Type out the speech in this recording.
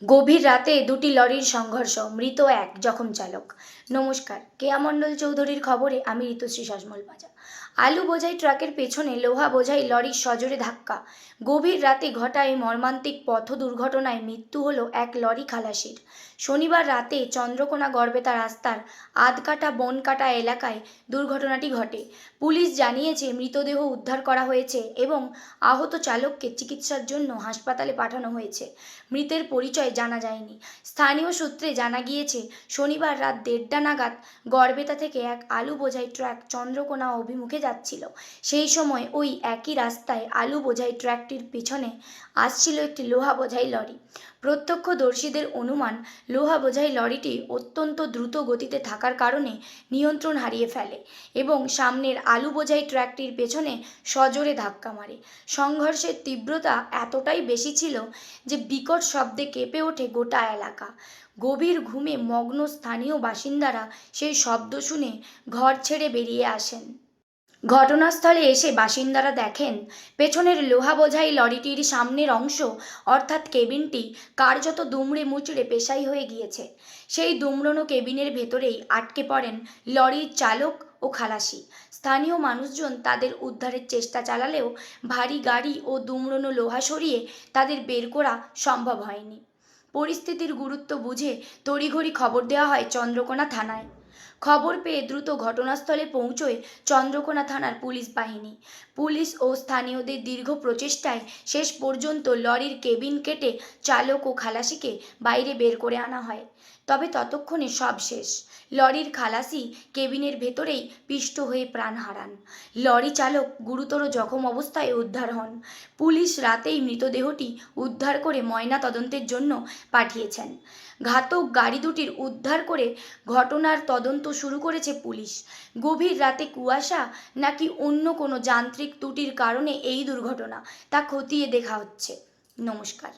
গভীর রাতে দুটি লরির সংঘর্ষ, মৃত এক, জখম চালক। নমস্কার, কেয়া মণ্ডল চৌধুরীর খবরে আমি ঋতুশ্রী শাসমল পাজা। আলু বোঝাই ট্রাকের পেছনে লোহা বোঝাই লরির সজোরে ধাক্কা। গভীর রাতে ঘটা এই মর্মান্তিক পথ দুর্ঘটনায় মৃত্যু হলো এক লরি খালাসির। শনিবার রাতে চন্দ্রকোনা গড়বেতা রাস্তার আধকাটা বনকাটা এলাকায় দুর্ঘটনাটি ঘটে। পুলিশ জানিয়েছে মৃতদেহ উদ্ধার করা হয়েছে এবং আহত চালককে চিকিৎসার জন্য হাসপাতালে পাঠানো হয়েছে। মৃতের পরিচয় জানা যায়নি। স্থানীয় সূত্রে জানা গিয়েছে, শনিবার রাত 1:30 নাগাদ গড়বেতা থেকে এক আলু বোঝাই ট্রাক চন্দ্রকোনা অভিমুখে যাচ্ছিল। সেই সময় ওই একই রাস্তায় আলু বোঝাই ট্রাকটির পিছনে আসছিল একটি লোহা বোঝাই লরি। প্রত্যক্ষদর্শীদের অনুমান, লোহা বোঝাই লরিটি অত্যন্ত দ্রুত গতিতে থাকার কারণে নিয়ন্ত্রণ হারিয়ে ফেলে এবং সামনের আলু বোঝাই ট্রাকটির পেছনে সজোরে ধাক্কা মারে। সংঘর্ষের তীব্রতা এতটাই বেশি ছিল যে বিকট শব্দে কেঁপে ওঠে গোটা এলাকা। গভীর ঘুমে মগ্ন স্থানীয় বাসিন্দারা সেই শব্দ শুনে ঘর ছেড়ে বেরিয়ে আসেন। ঘটনাস্থলে এসে বাসিন্দারা দেখেন, পেছনের লোহা বোঝাই লরিটির সামনের অংশ অর্থাৎ কেবিনটি কার্যত দুমড়ে মুচড়ে পেশাই হয়ে গিয়েছে। সেই দুমড়ানো কেবিনের ভেতরেই আটকে পড়েন লরির চালক ও খালাসি। স্থানীয় মানুষজন তাদের উদ্ধারের চেষ্টা চালালেও ভারী গাড়ি ও দুমড়ানো লোহা সরিয়ে তাদের বের করা সম্ভব হয়নি। পরিস্থিতির গুরুত্ব বুঝে তড়িঘড়ি খবর দেওয়া হয় চন্দ্রকোনা থানায়। খবর পেয়ে দ্রুত ঘটনাস্থলে পৌঁছয় চন্দ্রকোনা থানার পুলিশ বাহিনী। পুলিশ ও স্থানীয়দের দীর্ঘ প্রচেষ্টায় শেষ পর্যন্ত লরির কেবিন কেটে চালক ও খালাসিকে বাইরে বের করে আনা হয়। তবে ততক্ষণে সব শেষ। লরির খালাসি কেবিনের ভেতরেই পিষ্ট হয়ে প্রাণ হারান। লরি চালক গুরুতর জখম অবস্থায় উদ্ধার হন। পুলিশ রাতেই মৃতদেহটি উদ্ধার করে ময়না তদন্তের জন্য পাঠিয়েছেন। ঘাতক গাড়ি দুটির উদ্ধার করে ঘটনার তদন্ত শুরু করেছে পুলিশ। গভীর রাতে কুয়াশা নাকি অন্য কোনো যান্ত্রিক ত্রুটির কারণে এই দুর্ঘটনা, তা খতিয়ে দেখা হচ্ছে। নমস্কার।